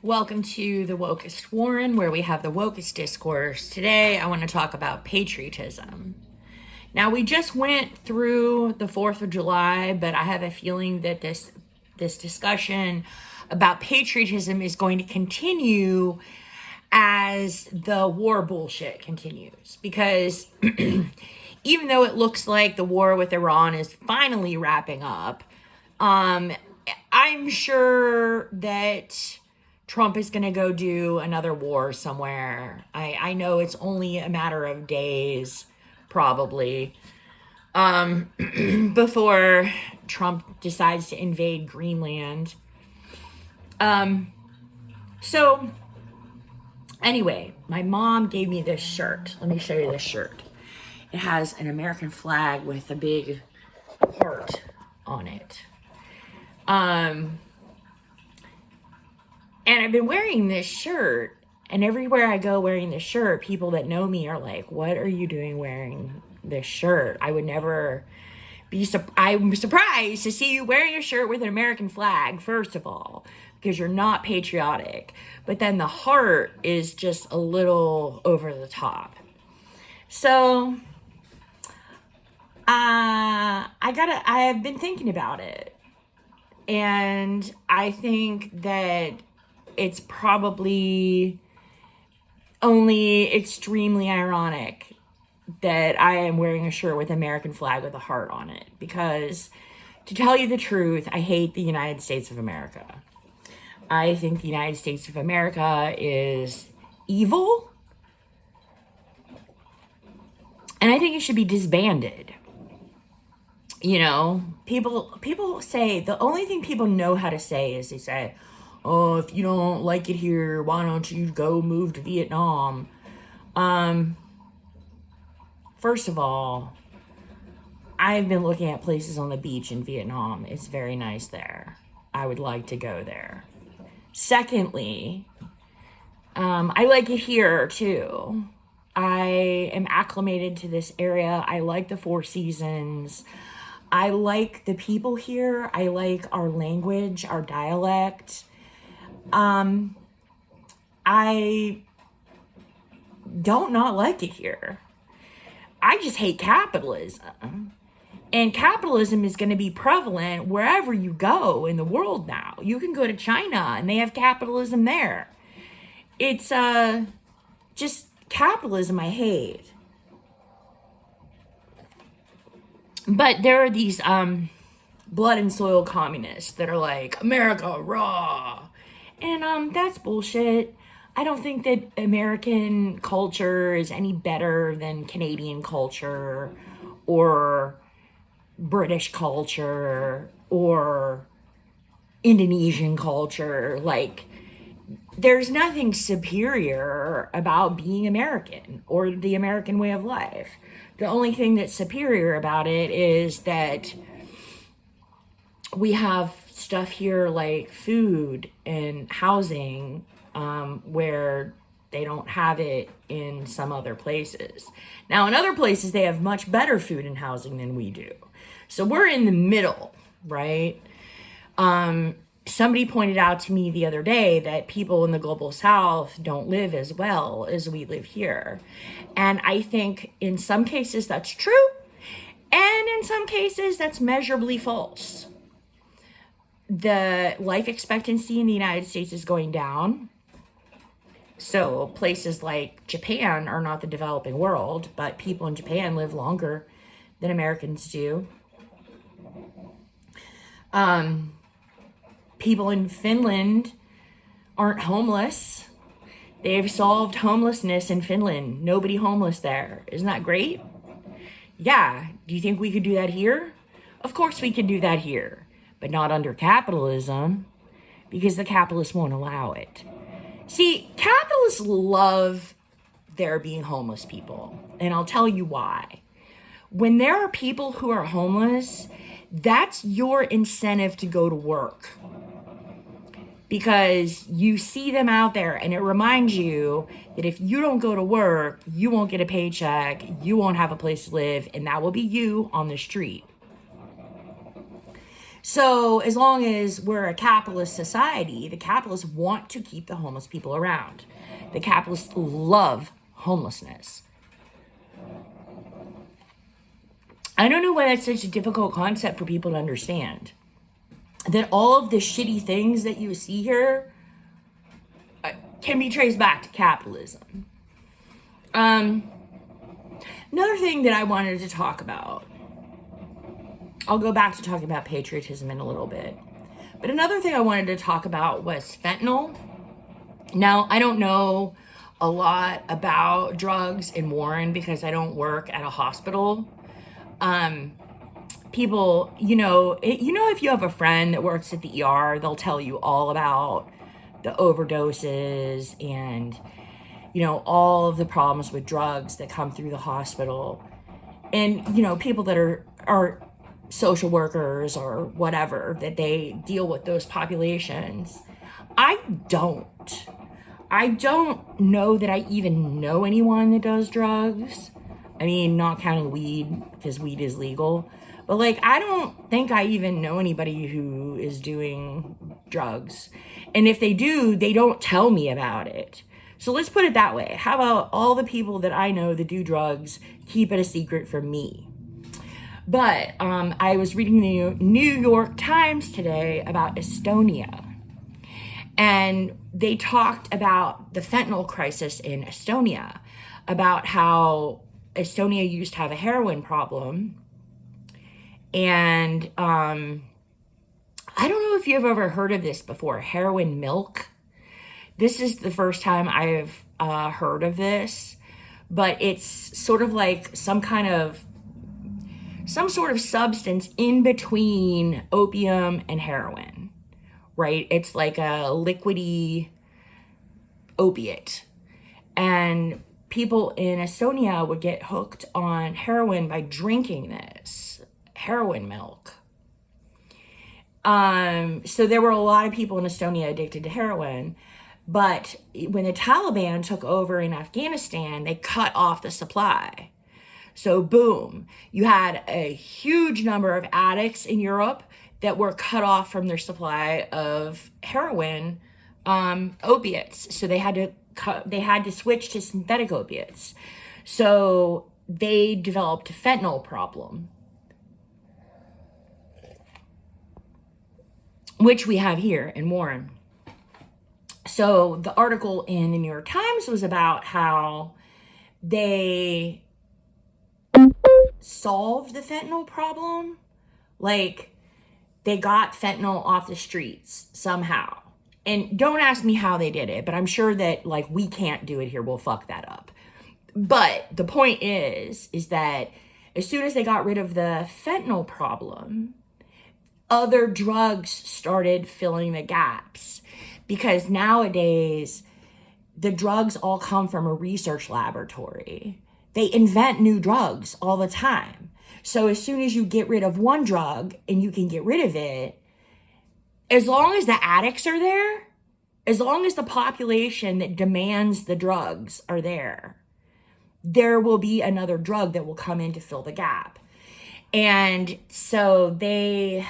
Welcome to the Wokest Warren, where we have the wokest discourse. Today, I want to talk about patriotism. Now, we just went through the 4th of July, but I have a feeling that this discussion about patriotism is going to continue as the war bullshit continues. Because even though it looks like the war with Iran is finally wrapping up, I'm sure that Trump is going to go do another war somewhere. I know it's only a matter of days, probably, before Trump decides to invade Greenland. So, anyway, my mom gave me this shirt. Let me show you this shirt. It has an American flag with a big heart on it. And I've been wearing this shirt, and everywhere I go wearing this shirt, people that know me are like, what are you doing wearing this shirt? I would never be, I'm surprised to see you wearing a shirt with an American flag, first of all, because you're not patriotic. But then the heart is just a little over the top. So, I've been thinking about it. And I think that it's probably only extremely ironic that I am wearing a shirt with an American flag with a heart on it. Because, to tell you the truth, I hate the United States of America. I think the United States of America is evil. And I think it should be disbanded. You know, people say, the only thing people know how to say is they say, oh, if you don't like it here, why don't you go move to Vietnam? First of all, I've been looking at places on the beach in Vietnam. It's very nice there. I would like to go there. Secondly, I like it here too. I am acclimated to this area. I like the Four Seasons. I like the people here. I like our language, our dialect. I don't not like it here. I just hate capitalism. And capitalism is going to be prevalent wherever you go in the world now. You can go to China and they have capitalism there. It's just capitalism I hate. But there are these blood and soil communists that are like, America, raw. And that's bullshit. I don't think that American culture is any better than Canadian culture or British culture or Indonesian culture. Like, there's nothing superior about being American or the American way of life. The only thing that's superior about it is that we have stuff here like food and housing where they don't have it in some other places. Now, in other places, they have much better food and housing than we do. So we're in the middle, right? Somebody pointed out to me the other day that people in the global south don't live as well as we live here. And I think in some cases that's true. And in some cases that's measurably false. The life expectancy in the United States is going down. So places like Japan are not the developing world, but people in Japan live longer than Americans do. People in Finland aren't homeless. They've solved homelessness in Finland. Nobody homeless there. Isn't that great? Yeah. Do you think we could do that here? Of course we could do that here, but not under capitalism, because the capitalists won't allow it. See, capitalists love there being homeless people, and I'll tell you why. When there are people who are homeless, that's your incentive to go to work. Because you see them out there, and it reminds you that if you don't go to work, you won't get a paycheck, you won't have a place to live, and that will be you on the street. So as long as we're a capitalist society, the capitalists want to keep the homeless people around. The capitalists love homelessness. I don't know why that's such a difficult concept for people to understand. That all of the shitty things that you see here can be traced back to capitalism. Another thing that I wanted to talk about, I'll go back to talking about patriotism in a little bit. But another thing I wanted to talk about was fentanyl. Now, I don't know a lot about drugs in Warren because I don't work at a hospital. People, if you have a friend that works at the ER, they'll tell you all about the overdoses and, all of the problems with drugs that come through the hospital. And, people that are social workers or whatever, that they deal with those populations. I don't know that I even know anyone that does drugs. I mean, not counting weed, because weed is legal. But I don't think I even know anybody who is doing drugs. And if they do, they don't tell me about it. So let's put it that way. How about all the people that I know that do drugs keep it a secret from me? But I was reading the New York Times today about Estonia. And they talked about the fentanyl crisis in Estonia, about how Estonia used to have a heroin problem. And I don't know if you've ever heard of this before, heroin milk. This is the first time I've heard of this, but it's sort of like some sort of substance in between opium and heroin, right? It's like a liquidy opiate. And people in Estonia would get hooked on heroin by drinking this heroin milk. So there were a lot of people in Estonia addicted to heroin, but when the Taliban took over in Afghanistan, they cut off the supply. So boom, you had a huge number of addicts in Europe that were cut off from their supply of heroin opiates. So they had to switch to synthetic opiates. So they developed a fentanyl problem, which we have here in Warren. So the article in the New York Times was about how they solved the fentanyl problem. They got fentanyl off the streets somehow. And don't ask me how they did it, but I'm sure that we can't do it here. We'll fuck that up. But the point is that as soon as they got rid of the fentanyl problem, other drugs started filling the gaps, because nowadays the drugs all come from a research laboratory. They invent new drugs all the time. So as soon as you get rid of one drug and you can get rid of it, as long as the addicts are there, as long as the population that demands the drugs are there will be another drug that will come in to fill the gap. And so they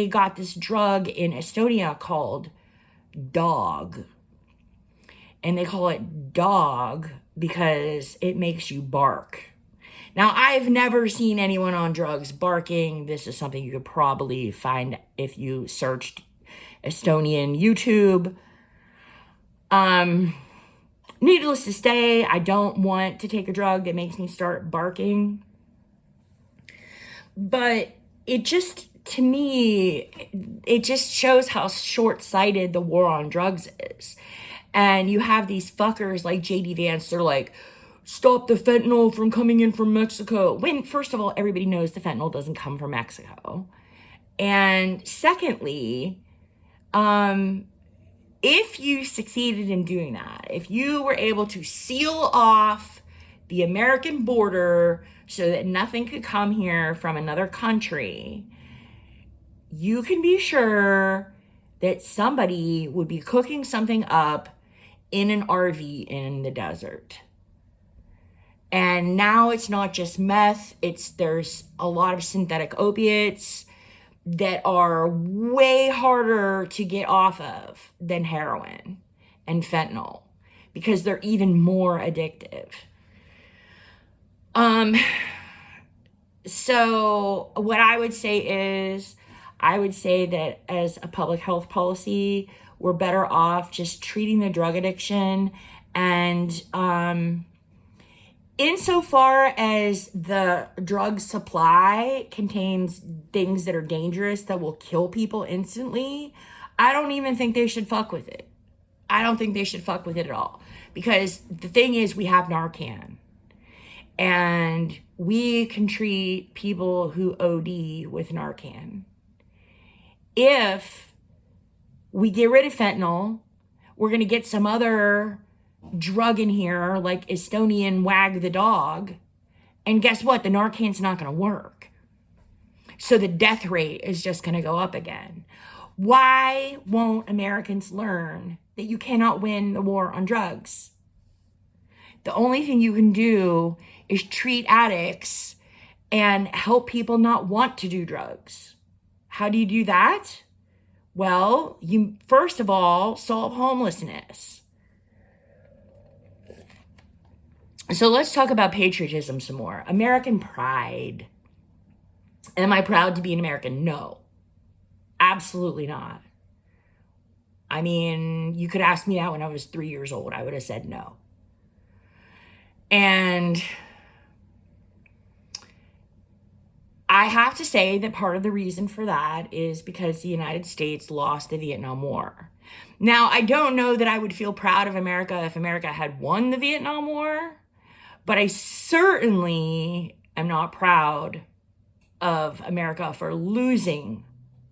got this drug in Estonia called dog. And they call it dog because it makes you bark. Now, I've never seen anyone on drugs barking. This is something you could probably find if you searched Estonian YouTube. Needless to say, I don't want to take a drug that makes me start barking. But it just, to me, it just shows how short-sighted the war on drugs is. And you have these fuckers like J.D. Vance, they're like, stop the fentanyl from coming in from Mexico. When, first of all, everybody knows the fentanyl doesn't come from Mexico. And secondly, if you succeeded in doing that, if you were able to seal off the American border so that nothing could come here from another country, you can be sure that somebody would be cooking something up in an RV in the desert. And now it's not just meth, there's a lot of synthetic opiates. that are way harder to get off of than heroin and fentanyl because they're even more addictive. So what I would say is, I would say that as a public health policy, we're better off just treating the drug addiction. And insofar as the drug supply contains things that are dangerous that will kill people instantly, I don't even think they should fuck with it. I don't think they should fuck with it at all. Because the thing is, we have Narcan. And we can treat people who OD with Narcan. If we get rid of fentanyl, we're going to get some other drug in here, like Estonian wag the dog. And guess what? The Narcan's not going to work. So the death rate is just going to go up again. Why won't Americans learn that you cannot win the war on drugs? The only thing you can do is treat addicts and help people not want to do drugs. How do you do that? Well, you first of all solve homelessness. So let's talk about patriotism some more. American pride. Am I proud to be an American? No, absolutely not. I mean, you could ask me that when I was 3 years old. I would have said no. And I have to say that part of the reason for that is because the United States lost the Vietnam War. Now, I don't know that I would feel proud of America if America had won the Vietnam War, but I certainly am not proud of America for losing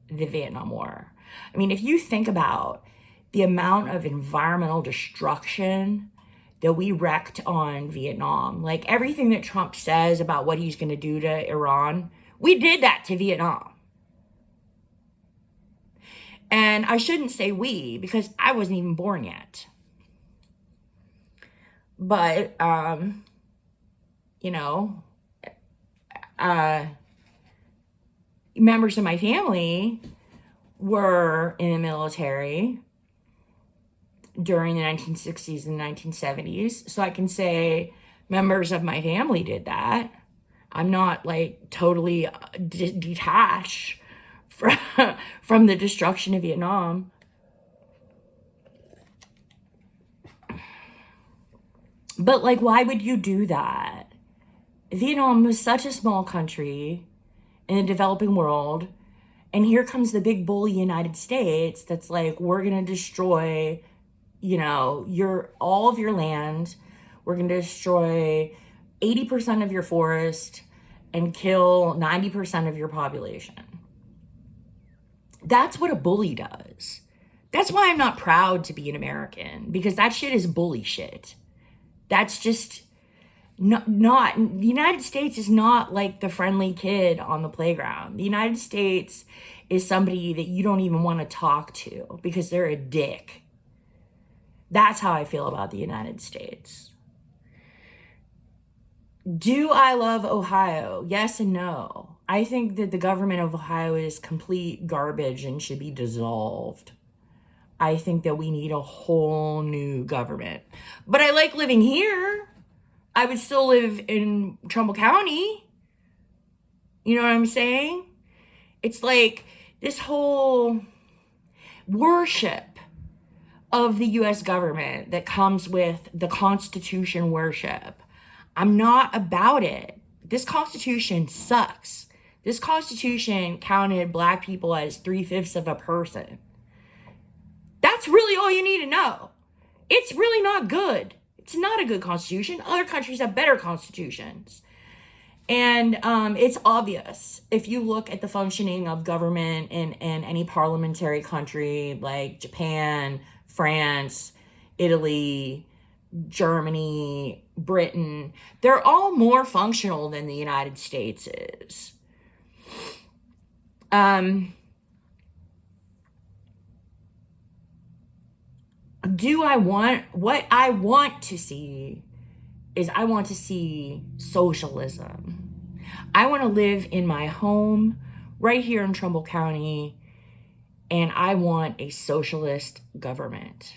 the Vietnam War. I mean, if you think about the amount of environmental destruction that we wrecked on Vietnam, like everything that Trump says about what he's going to do to Iran, we did that to Vietnam. And I shouldn't say we, because I wasn't even born yet. But, members of my family were in the military during the 1960s and 1970s. So I can say members of my family did that. I'm not like totally detached from the destruction of Vietnam. But like, why would you do that? Vietnam was such a small country in the developing world. And here comes the big bully United States that's like, we're going to destroy all of your land. We're going to destroy 80% of your forest and kill 90% of your population. That's what a bully does. That's why I'm not proud to be an American, because that shit is bully shit. That's just not the United States is not like the friendly kid on the playground. The United States is somebody that you don't even want to talk to because they're a dick. That's how I feel about the United States. Do I love Ohio? Yes and no. I think that the government of Ohio is complete garbage and should be dissolved. I think that we need a whole new government. But I like living here. I would still live in Trumbull County. You know what I'm saying? It's like this whole worship of the US government that comes with the Constitution worship. I'm not about it. This Constitution sucks. This Constitution counted Black people as 3/5 of a person. That's really all you need to know. It's really not good. It's not a good Constitution. Other countries have better constitutions. And it's obvious if you look at the functioning of government in any parliamentary country like Japan, France, Italy, Germany, Britain, they're all more functional than the United States is. What I want to see is I want to see socialism. I want to live in my home right here in Trumbull County, and I want a socialist government.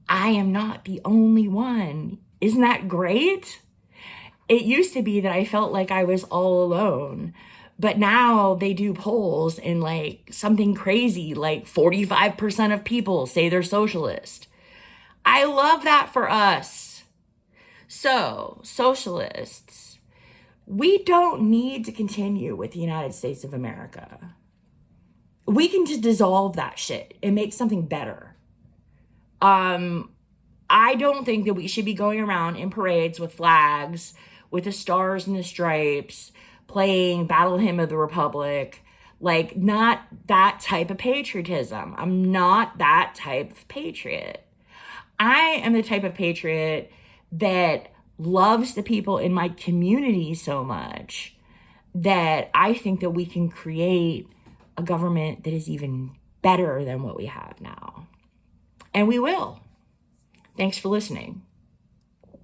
I am not the only one. Isn't that great? It used to be that I felt like I was all alone, but now they do polls and like something crazy, like 45% of people say they're socialist. I love that for us. So, socialists, we don't need to continue with the United States of America. We can just dissolve that shit and make something better. I don't think that we should be going around in parades with flags, with the stars and the stripes, playing Battle Hymn of the Republic. Like, not that type of patriotism. I'm not that type of patriot. I am the type of patriot that loves the people in my community so much that I think that we can create a government that is even better than what we have now. And we will. Thanks for listening.